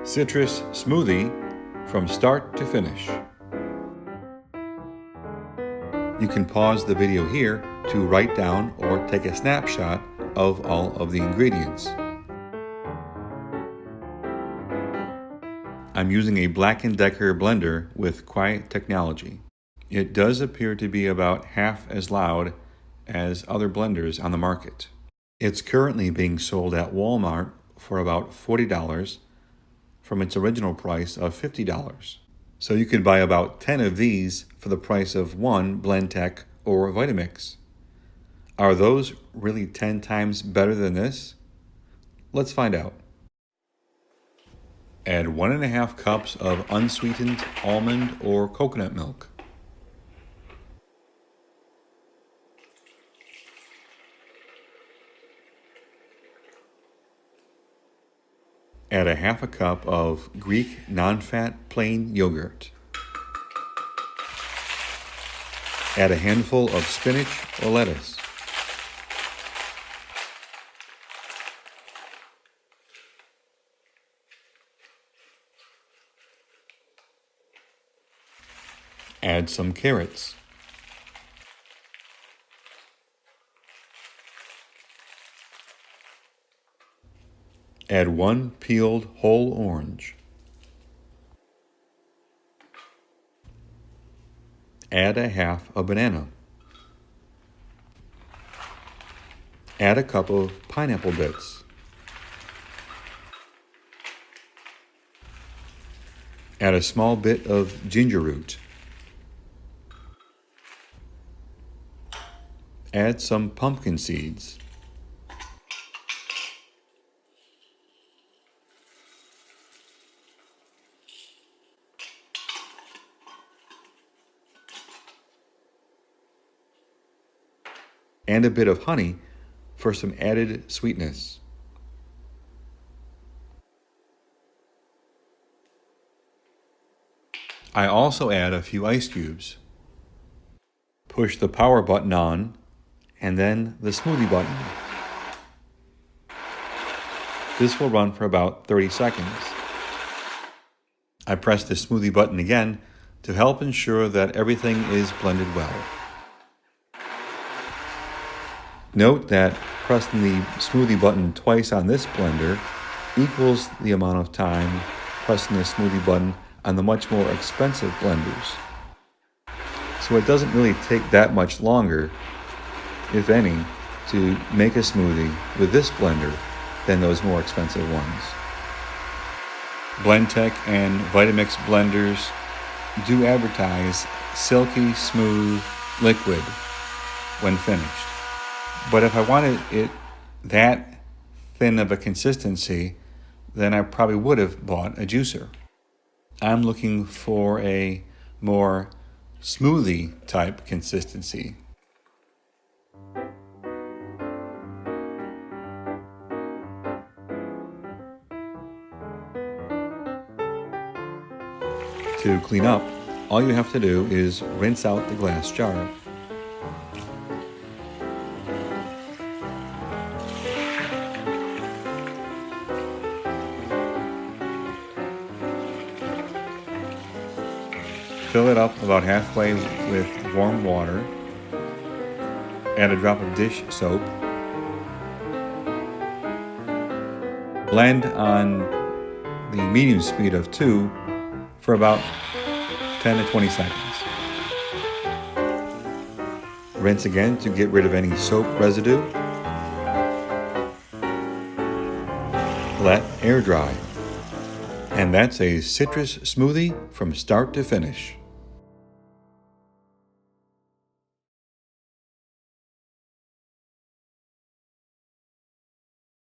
Citrus smoothie from start to finish. You can pause the video here to write down or take a snapshot of all of the ingredients. I'm using a Black & Decker blender with quiet technology. It does appear to be about half as loud as other blenders on the market. It's currently being sold at Walmart for about $40 from its original price of $50. So you can buy about 10 of these for the price of one Blendtec or Vitamix. Are those really 10 times better than this? Let's find out. Add 1.5 cups of unsweetened almond or coconut milk. Add 1/2 cup of Greek non-fat plain yogurt. Add a handful of spinach or lettuce. Add some carrots. Add 1 peeled whole orange. Add 1/2 a banana. Add a cup of pineapple bits. Add a small bit of ginger root. Add some pumpkin seeds. And a bit of honey for some added sweetness. I also add a few ice cubes. Push the power button on and then the smoothie button. This will run for about 30 seconds. I press the smoothie button again to help ensure that everything is blended well. Note that pressing the smoothie button twice on this blender equals the amount of time pressing the smoothie button on the much more expensive blenders. So it doesn't really take that much longer, if any, to make a smoothie with this blender than those more expensive ones. Blendtec and Vitamix blenders do advertise silky smooth liquid when finished. But if I wanted it that thin of a consistency, then I probably would have bought a juicer. I'm looking for a more smoothie type consistency. To clean up, all you have to do is rinse out the glass jar. Fill it up about halfway with warm water. Add a drop of dish soap. Blend on the medium speed of 2 for about 10 to 20 seconds. Rinse again to get rid of any soap residue. Let air dry. And that's a citrus smoothie from start to finish.